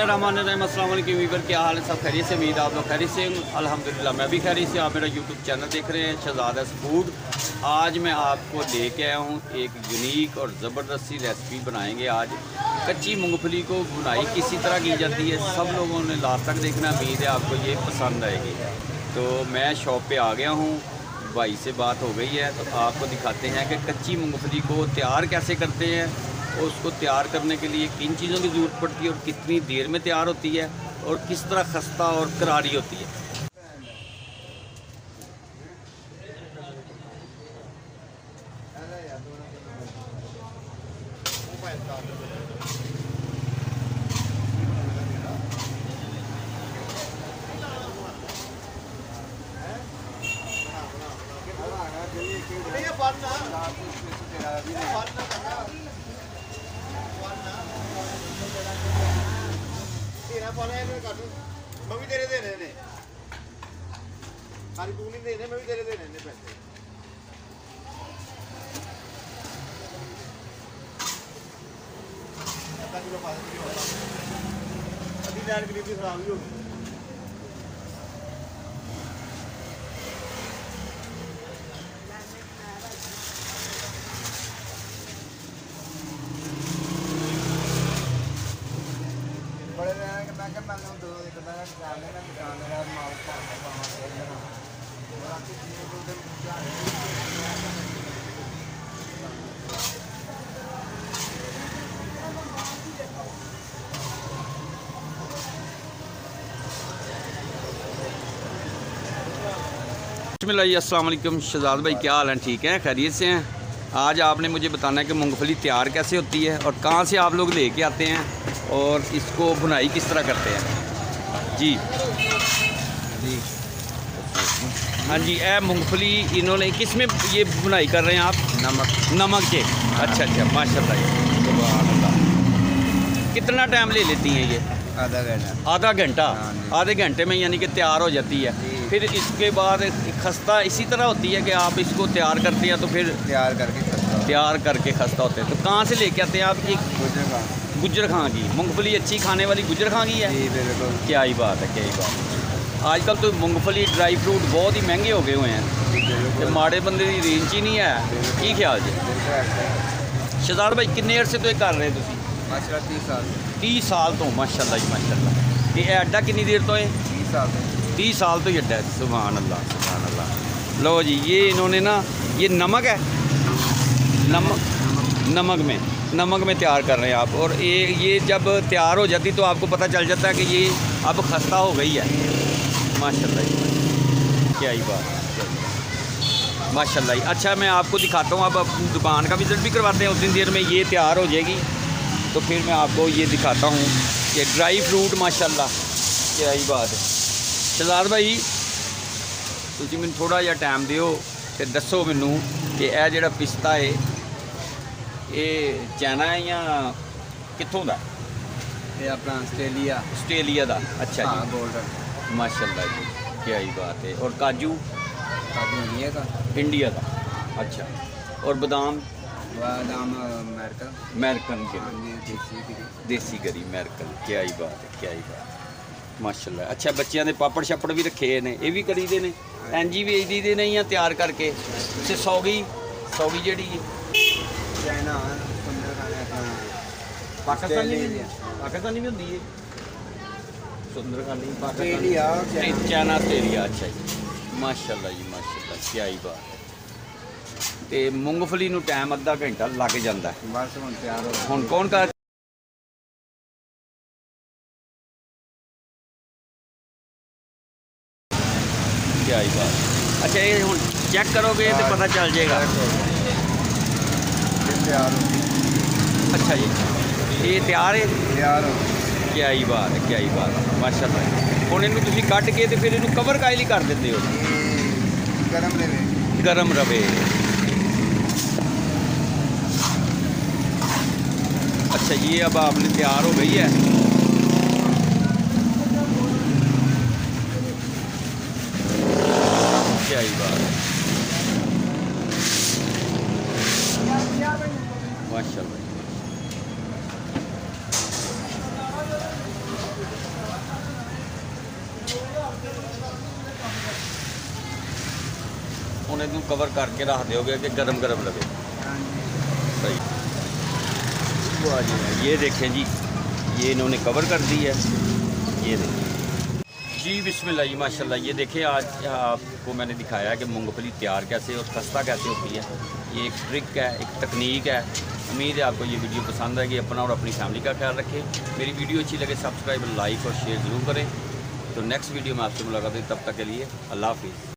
बिस्मिल्लाहिर्रहमानिर्रहीम। अस्सलाम वालेकुम वीवर, क्या हाल है? सब खैरियत से? उम्मीद आप लोग खैरियत से। अल्हम्दुलिल्लाह मैं भी खैरियत से। आप मेरा यूट्यूब चैनल देख रहे हैं शहजादा's फूड। आज मैं आपको लेके आया हूँ एक यूनिक और ज़बरदस्त सी रेसिपी बनाएंगे आज। कच्ची मूंगफली को भुनाई किसी तरह की जाती है, सब लोगों ने लास्ट तक देखना। उम्मीद है आपको ये पसंद आएगी। तो मैं शॉप पर आ गया हूँ, भाई से बात हो गई है, तो आपको दिखाते हैं कि कच्ची मूँगफली को तैयार कैसे करते हैं और उसको तैयार करने के लिए किन चीज़ों की ज़रूरत पड़ती है और कितनी देर में तैयार होती है और किस तरह खस्ता और करारी होती है। मैं भी तेरे देने ने खाली तू नहीं देने, मैं भी तेरे देने ने पैसे। अभी लाइन गरीबी खराब ही होगी। बिस्मिल्लाह, अस्सलाम वालेकुम। शहजाद भाई क्या हाल है? ठीक हैं, खैरियत से हैं? आज आपने मुझे बताना है कि मूंगफली तैयार कैसे होती है और कहाँ से आप लोग लेके आते हैं और इसको भुनाई किस तरह करते हैं। जी जी हाँ जी। ए मूंगफली इन्होंने किस में ये भुनाई कर रहे हैं आप? नमक के। अच्छा अच्छा, माशाल्लाह, सुभान अल्लाह। कितना टाइम ले लेती हैं ये? आधा घंटा। आधे घंटे में यानी कि तैयार हो जाती है। फिर इसके बाद खस्ता इसी तरह होती है कि आप इसको तैयार करते हैं तो फिर तैयार करके खस्ता होते हैं। तो कहाँ से लेके आते हैं आप? एक गुजर खां की मूंगफली, अच्छी खाने वाली गुजर खां की है। क्या ही बात है, क्या ही बात है। आजकल तो मूंगफली ड्राई फ्रूट बहुत ही महंगे हो गए हुए हैं तो माड़े बंदे की रेंज ही नहीं है। की ख्याल जी शहजाद भाई, किन्ने अरसे तो ये कर रहे हो? 30 साल तो। माशाल्लाह जी माशाल्लाह। ये अड्डा कितनी देर तो है? 30 साल तो ये अड्डा है। सुभान अल्लाह, सुभान अल्लाह। लो जी, ये इन्होंने ना, ये नमक है, नमक में तैयार कर रहे हैं आप। और ये जब तैयार हो जाती तो आपको पता चल जाता है कि ये अब खस्ता हो गई है। माशाल्लाह जी, क्या ही बात है, माशाल्लाह जी। अच्छा, मैं आपको दिखाता हूँ। अब अपनी दुकान का विजिट भी करवाते हैं। उतनी देर में ये तैयार हो जाएगी तो फिर मैं आपको ये दिखाता हूँ कि ड्राई फ्रूट, माशाल्लाह, क्या ही बात है। शहजाद भाई, तुसी मैनूं थोड़ा जिहा टाइम दिओ ते दसो मैनूं कि यह जिहड़ा पिस्ता है ये चाइना है या कित्थों दा? ये अपना आस्ट्रेलिया दा। अच्छा जी, गोल्डन। माशाल्लाह जी, क्या ही बात है। और काजू? इंडिया का। अच्छा। और बादाम? अमेरिकन के, देसी गरी अमेरिकन। क्या ही बात है, क्या ही बात है, माशाल्लाह। अच्छा, बच्चों के पापड़ छापड़ भी रखे ने, ये भी करी दे ने? इंज ही भेज दी दे ने या तैयार करके? ते सौगी जी पाकिस्तानी भी होंगी है? सुंदरखानी चाइना आस्ट्रेलिया। अच्छा जी, माशाल्लाह जी माशाल्लाह, क्या ही बात है। तो मूंगफली नूं टाइम अद्धा घंटा लग जाता है। बस हुण तैयार हो। हुण कौन कर क्या ही बात है। अच्छा, ये हुण चेक करोगे तो पता चल जाएगा। तैयार हो। अच्छा जी, ये तैयार है? तैयार हो। क्या ही बात है, क्या ही बात है, माशाल्लाह। हुण इनूं तुसीं कट के ते फिर इनूं कवर काहे लई कर दिंदे हो? गरम रवे। अच्छा, ये अब आपने तैयार हो गई है। क्या ही बात है, माशाल्लाह। ਹੁਣ ਇਹਨੂੰ ਕਵਰ ਕਰਕੇ ਰੱਖ ਦਿਓਗੇ कि गरम गरम रहे। हाँ जी। सही। वाह जी वाह, ये देखें जी, ये इन्होंने कवर कर दी है। ये देखें जी, बिस्मिल्लाह जी, माशाल्लाह। ये देखें, आज आपको मैंने दिखाया कि मूंगफली तैयार कैसे और खस्ता कैसे होती है। ये एक ट्रिक है, एक तकनीक है। उम्मीद है आपको ये वीडियो पसंद आएगी। अपना और अपनी फैमिली का ख्याल रखें। मेरी वीडियो अच्छी लगे सब्सक्राइब, लाइक और शेयर ज़रूर करें। तो नेक्स्ट वीडियो में आपसे मुलाकात होगी, तब तक के लिए अल्लाह हाफिज़।